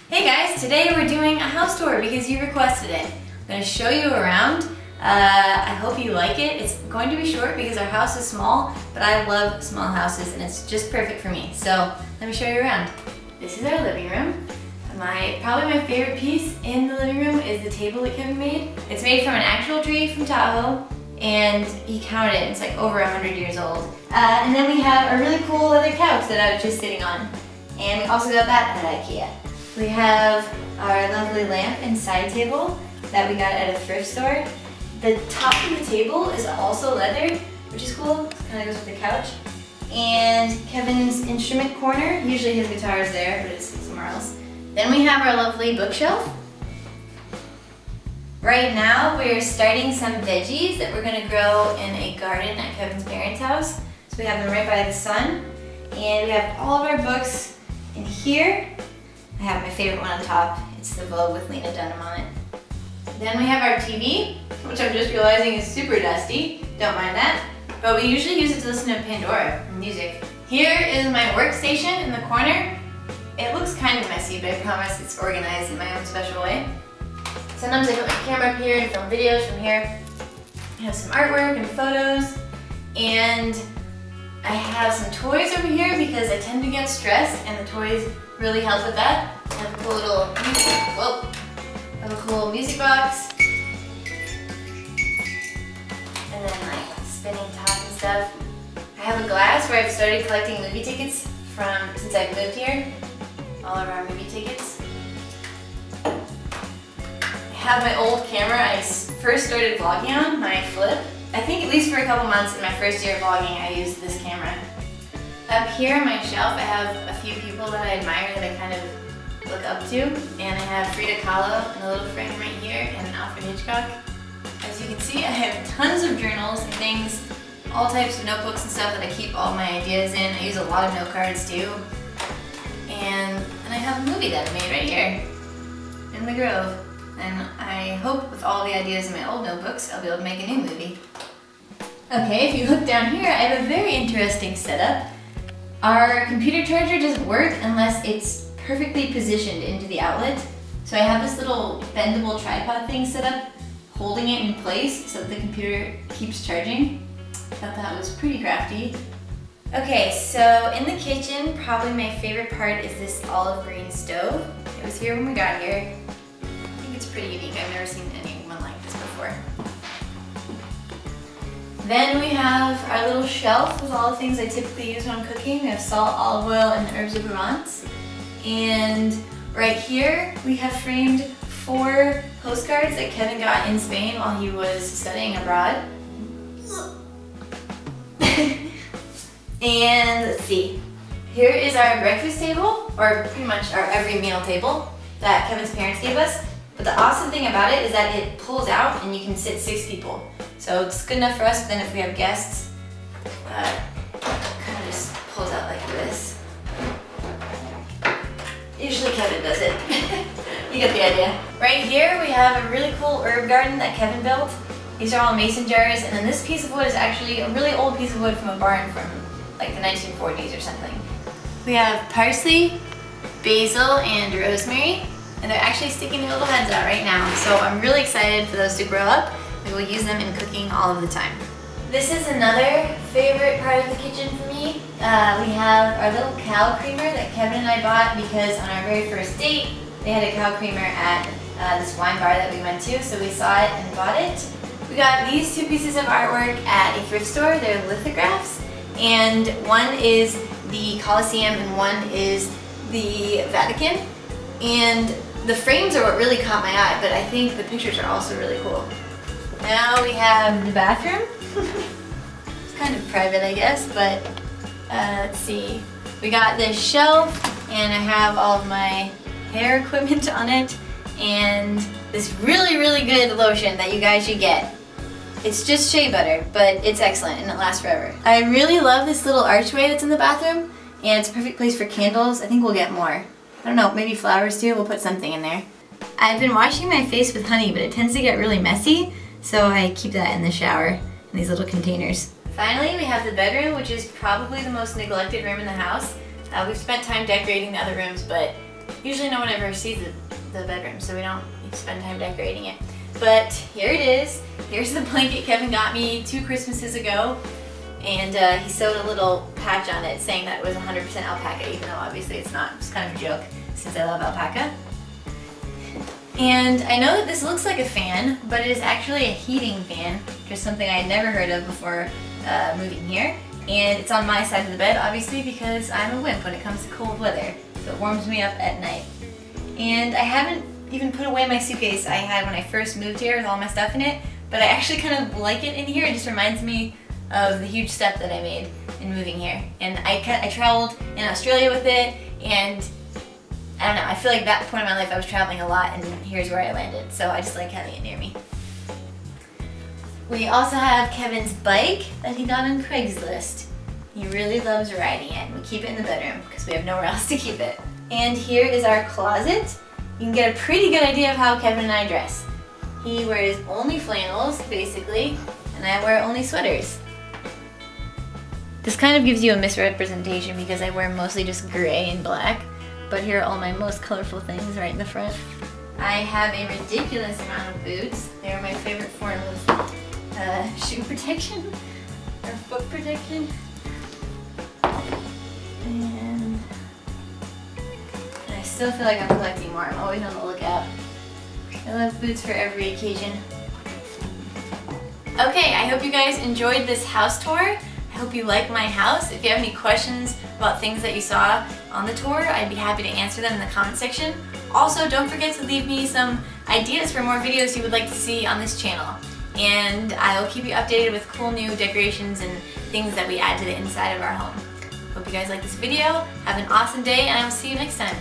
Hey guys, today we're doing a house tour because you requested it. I'm going to show you around. I hope you like it. It's going to be short because our house is small, but I love small houses and it's just perfect for me. So let me show you around. This is our living room. Probably my favorite piece in the living room is the table that Kevin made. It's made from an actual tree from Tahoe, and he counted it. It's like over 100 years old. And then we have a really cool leather couch that I was just sitting on. And we also got that at IKEA. We have our lovely lamp and side table that we got at a thrift store. The top of the table is also leather, which is cool. It kind of goes with the couch. And Kevin's instrument corner, usually his guitar is there, but it's somewhere else. Then we have our lovely bookshelf. Right now we're starting some veggies that we're going to grow in a garden at Kevin's parents' house. So we have them right by the sun. And we have all of our books in here. I have my favorite one on top. It's the Vogue with Lena Dunham on it. Then we have our TV, which I'm just realizing is super dusty. Don't mind that. But we usually use it to listen to Pandora music. Here is my workstation in the corner. It looks kind of messy, but I promise it's organized in my own special way. Sometimes I put my camera up here and film videos from here. I have some artwork and photos, and I have some toys over here because I tend to get stressed, and the toys really help with that. I have a cool little music box, and then like spinning top and stuff. I have a glass where I've started collecting movie tickets since I've moved here. All of our movie tickets. I have my old camera I first started vlogging on, my flip. I think at least for a couple months in my first year of vlogging I used this camera. Up here on my shelf I have a few people that I admire that I kind of look up to. And I have Frida Kahlo in a little frame right here and Alfred Hitchcock. As you can see I have tons of journals and things, all types of notebooks and stuff that I keep all my ideas in. I use a lot of note cards too. And I have a movie that I made right here in the Grove. And I hope with all the ideas in my old notebooks, I'll be able to make a new movie. Okay, if you look down here, I have a very interesting setup. Our computer charger doesn't work unless it's perfectly positioned into the outlet. So I have this little bendable tripod thing set up, holding it in place so that the computer keeps charging. I thought that was pretty crafty. Okay, so in the kitchen, probably my favorite part is this olive green stove. It was here when we got here. I think it's pretty unique. I've never seen anyone like this before. Then we have our little shelf with all the things I typically use when I'm cooking. We have salt, olive oil, and herbs de Provence. And right here, we have framed 4 postcards that Kevin got in Spain while he was studying abroad. And let's see, here is our breakfast table, or pretty much our every meal table that Kevin's parents gave us. But the awesome thing about it is that it pulls out and you can sit 6 people. So it's good enough for us, but then if we have guests, it kind of just pulls out like this. Usually Kevin does it. You get the idea. Right here we have a really cool herb garden that Kevin built. These are all mason jars, and then this piece of wood is actually a really old piece of wood from a barn from like the 1940s or something. We have parsley, basil, and rosemary, and they're actually sticking their little heads out right now. So I'm really excited for those to grow up. We will use them in cooking all of the time. This is another favorite part of the kitchen for me. We have our little cow creamer that Kevin and I bought because on our very first date, they had a cow creamer at this wine bar that we went to, so we saw it and bought it. We got these 2 pieces of artwork at a thrift store. They're lithographs, and one is the Colosseum and one is the Vatican. And the frames are what really caught my eye, but I think the pictures are also really cool. Now we have the bathroom. It's kind of private, I guess, but let's see. We got this shelf, and I have all of my hair equipment on it, and this really, really good lotion that you guys should get. It's just shea butter, but it's excellent and it lasts forever. I really love this little archway that's in the bathroom, and it's a perfect place for candles. I think we'll get more. I don't know, maybe flowers too. We'll put something in there. I've been washing my face with honey, but it tends to get really messy, so I keep that in the shower in these little containers. Finally, we have the bedroom, which is probably the most neglected room in the house. We've spent time decorating the other rooms, but Usually no one ever sees the bedroom, so we don't spend time decorating it. But here it is. Here's the blanket Kevin got me 2 Christmases ago. And he sewed a little patch on it saying that it was 100% alpaca, even though obviously it's not. It's kind of a joke since I love alpaca. And I know that this looks like a fan, but it is actually a heating fan, just something I had never heard of before moving here. And it's on my side of the bed, obviously, because I'm a wimp when it comes to cold weather. So it warms me up at night. And I haven't even put away my suitcase I had when I first moved here with all my stuff in it, but I actually kind of like it in here. It just reminds me of the huge step that I made in moving here. And I traveled in Australia with it, and I don't know, I feel like that point in my life I was traveling a lot, and here's where I landed. So I just like having it near me. We also have Kevin's bike that he got on Craigslist. He really loves riding it. We keep it in the bedroom because we have nowhere else to keep it. And here is our closet. You can get a pretty good idea of how Kevin and I dress. He wears only flannels, basically, and I wear only sweaters. This kind of gives you a misrepresentation because I wear mostly just gray and black, but here are all my most colorful things right in the front. I have a ridiculous amount of boots. They're my favorite form of shoe protection, or foot protection. And I still feel like I'm collecting more. I'm always on the lookout. I love boots for every occasion. Okay, I hope you guys enjoyed this house tour. I hope you like my house. If you have any questions about things that you saw on the tour, I'd be happy to answer them in the comment section. Also, don't forget to leave me some ideas for more videos you would like to see on this channel. And I'll keep you updated with cool new decorations and things that we add to the inside of our home. Hope you guys like this video. Have an awesome day, and I will see you next time.